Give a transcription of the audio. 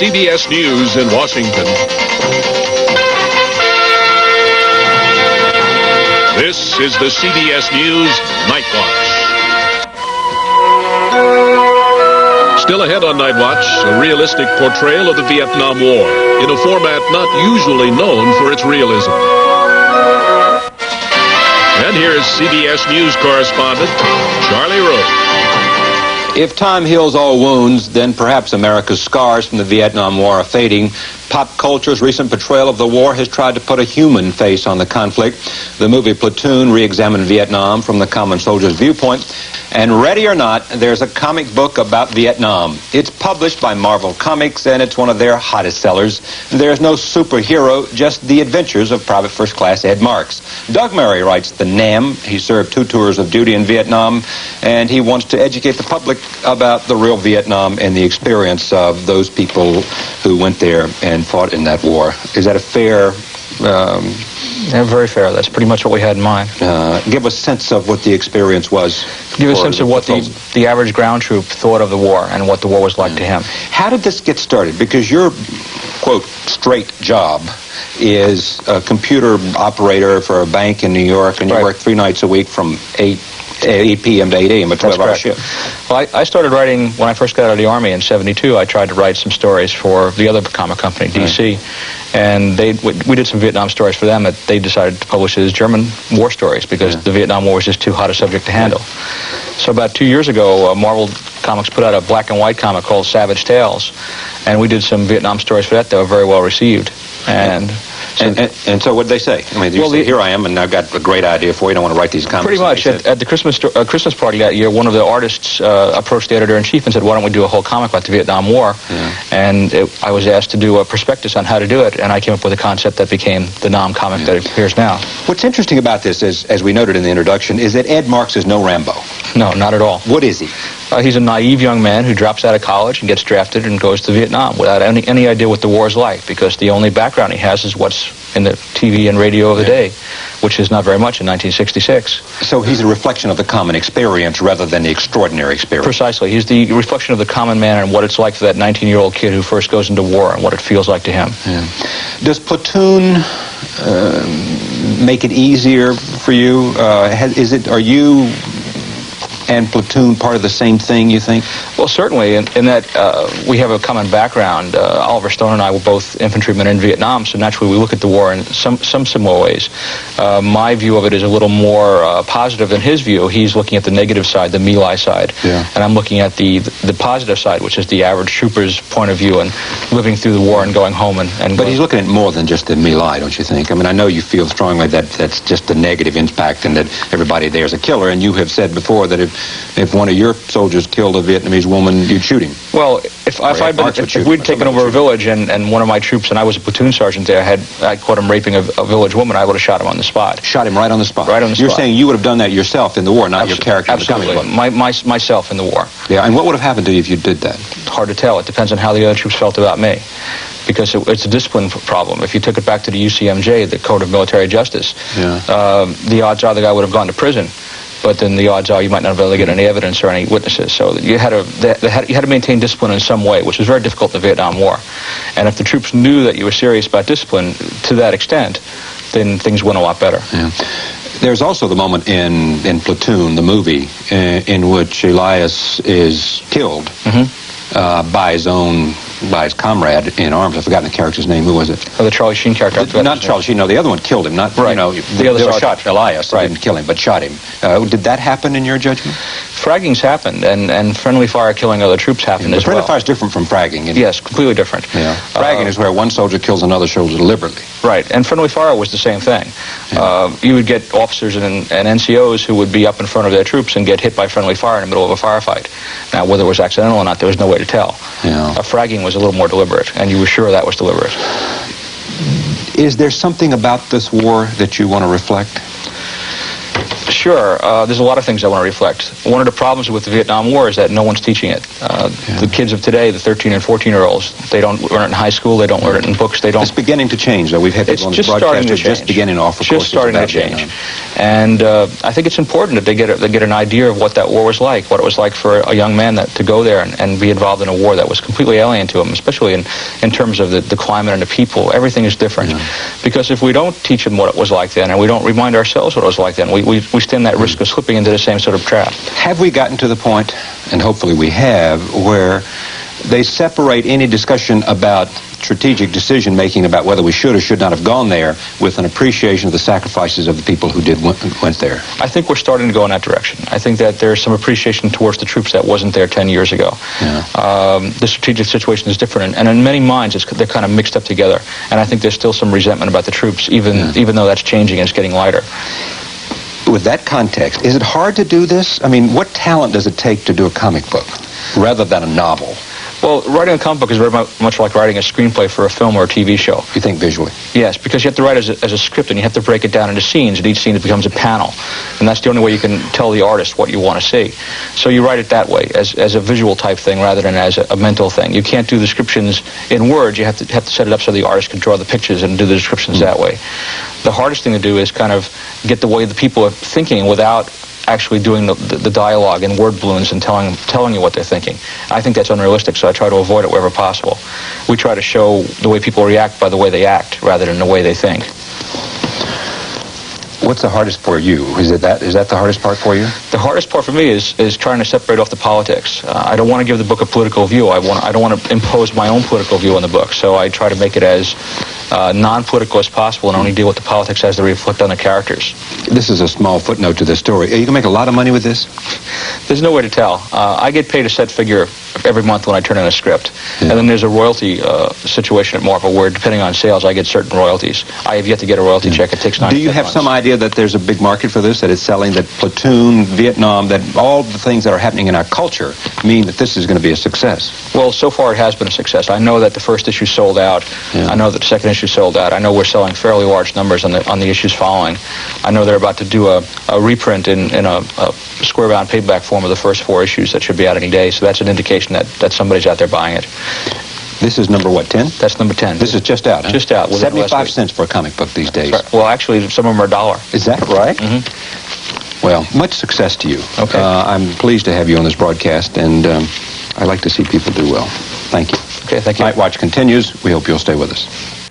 CBS News in Washington. This is the CBS News Night Watch. Still ahead on Night Watch, a realistic portrayal of the Vietnam War in a format not usually known for its realism. And here's CBS News correspondent Charlie Rose. If time heals all wounds, then perhaps America's scars from the Vietnam War are fading. Pop culture's recent portrayal of the war has tried to put a human face on the conflict. The movie Platoon re-examined Vietnam from the common soldier's viewpoint. And ready or not, there's a comic book about Vietnam. It's published by Marvel Comics, and it's one of their hottest sellers. There's no superhero, just the adventures of Private First Class Ed Marks. Doug Murray writes the Nam. He served 2 tours of duty in Vietnam, and he wants to educate the public about the real Vietnam and the experience of those people who went there and fought in that war. Is that a fair... Yeah, very fair. That's pretty much what we had in mind. Give a sense of what the experience was. Give a sense of what the average ground troop thought of the war and what the war was like to him. How did this get started? Because your, quote, straight job is a computer operator for a bank in New York, and you work 3 nights a week from 8 p.m. to 8 a.m., a 12-hour shift. Well, I started writing when I first got out of the Army in '72. I tried to write some stories for the other comic company, DC, and we did some Vietnam stories for them that they decided to publish as German war stories because the Vietnam War was just too hot a subject to handle. So about 2 years ago, Marvel Comics put out a black and white comic called Savage Tales, and we did some Vietnam stories for that that were very well received. And so what did they say? I mean, you say, here I am, and I've got a great idea for you. I don't want to write these comics. Pretty much. At the Christmas party that year, one of the artists approached the editor-in-chief and said, why don't we do a whole comic about the Vietnam War? And I was asked to do a prospectus on how to do it, and I came up with a concept that became the Nam comic that appears now. What's interesting about this, as we noted in the introduction, is that Ed Marks is no Rambo. No, not at all. What is he? He's a naive young man who drops out of college and gets drafted and goes to Vietnam without any idea what the war is like, because the only background he has is what's in the TV and radio of the day, which is not very much in 1966. So he's a reflection of the common experience rather than the extraordinary experience. Precisely. He's the reflection of the common man and what it's like for that 19-year-old kid who first goes into war and what it feels like to him. Does Platoon make it easier for you? Are you and Platoon part of the same thing, you think? Well, certainly, in that we have a common background. Oliver Stone and I were both infantrymen in Vietnam, so naturally we look at the war in some similar ways. My view of it is a little more positive than his view. He's looking at the negative side, the My Lai side, and I'm looking at the positive side, which is the average trooper's point of view and living through the war and going home. But he's looking at more than just the My Lai, don't you think? I mean, I know you feel strongly that that's just the negative impact and that everybody there is a killer, and you have said before that if one of your soldiers killed a Vietnamese woman, you'd shoot him. Well, if we'd taken over a village and one of my troops, and I was a platoon sergeant there, I caught him raping a village woman, I would have shot him on the spot. Shot him right on the spot? Right on the spot. You're saying you would have done that yourself in the war, not your character in the comic book? Absolutely. Myself in the war. Yeah, and what would have happened to you if you did that? Hard to tell. It depends on how the other troops felt about me, because it's a discipline problem. If you took it back to the UCMJ, the Code of Military Justice, the odds are the guy would have gone to prison. But then the odds are you might not be able to get any evidence or any witnesses. So you had to maintain discipline in some way, which was very difficult in the Vietnam War. And if the troops knew that you were serious about discipline to that extent, then things went a lot better. There's also the moment in Platoon, the movie, in which Elias is killed by his comrade in arms. I've forgotten the character's name. Who was it? Oh, the Charlie Sheen character. Not Charlie Sheen. No, the other one killed him. Not right. The other shot Elias. Didn't kill him, but shot him. Did that happen in your judgment? Fragging's happened, and friendly fire killing other troops happened as well. Friendly fire is different from fragging. Yes, completely different. Fragging is where one soldier kills another soldier deliberately. Right, and friendly fire was the same thing. You would get officers and NCOs who would be up in front of their troops and get hit by friendly fire in the middle of a firefight. Now, whether it was accidental or not, there was no way to tell. Fragging was a little more deliberate, and you were sure that was deliberate. Is there something about this war that you want to reflect? Sure. There's a lot of things I want to reflect. One of the problems with the Vietnam War is that no one's teaching it. The kids of today, the 13 and 14-year-olds, they don't learn it in high school. They don't learn it in books. They don't. It's beginning to change, though. We've had people on the broadcast who are just beginning to offer courses starting to change. And I think it's important that they get an idea of what that war was like, what it was like for a young man to go there and be involved in a war that was completely alien to him, especially in terms of the climate and the people. Everything is different. Because if we don't teach them what it was like then, and we don't remind ourselves what it was like then, we stand that risk of slipping into the same sort of trap. Have we gotten to the point, and hopefully we have, where they separate any discussion about strategic decision-making about whether we should or should not have gone there with an appreciation of the sacrifices of the people who went there? I think we're starting to go in that direction. I think that there's some appreciation towards the troops that wasn't there 10 years ago. The strategic situation is different, and in many minds they're kind of mixed up together. And I think there's still some resentment about the troops, even though that's changing and it's getting lighter. With that context, is it hard to do this? I mean, what talent does it take to do a comic book rather than a novel? Well, writing a comic book is very much like writing a screenplay for a film or a TV show. You think visually? Yes, because you have to write as a script, and you have to break it down into scenes, and each scene becomes a panel. And that's the only way you can tell the artist what you want to see. So you write it that way, as a visual type thing rather than as a mental thing. You can't do descriptions in words. You have to set it up so the artist can draw the pictures and do the descriptions that way. The hardest thing to do is kind of get the way the people are thinking without actually doing the dialogue in word balloons and telling you what they're thinking. I think that's unrealistic, so I try to avoid it wherever possible. We try to show the way people react by the way they act rather than the way they think. What's the hardest for you? Is that the hardest part for you? The hardest part for me is trying to separate off the politics. I don't want to give the book a political view. I don't want to impose my own political view on the book, so I try to make it as non-political as possible and only deal with the politics as they reflect on the characters. This is a small footnote to this story. Are you going to make a lot of money with this? There's no way to tell. I get paid a set figure every month when I turn in a script. And then there's a royalty situation at Marvel where, depending on sales, I get certain royalties. I have yet to get a royalty check. It takes 9 Do you have some idea that there's a big market for this, that it's selling, that Platoon, Vietnam, that all the things that are happening in our culture mean that this is going to be a success? Well, so far it has been a success. I know that the first issue sold out. I know that the second issue sold out. I know we're selling fairly large numbers on the issues following. I know they're about to do a reprint in a square-bound paperback form of the first 4 issues that should be out any day, so that's an indication that somebody's out there buying it. This is number what, 10? That's number 10. This is just out, huh? Just out. 75 cents for a comic book these days. Right. Well, actually, some of them are $1. Is that right? Mm-hmm. Well, much success to you. Okay. I'm pleased to have you on this broadcast, and I like to see people do well. Thank you. Okay, thank you. Night Watch continues. We hope you'll stay with us.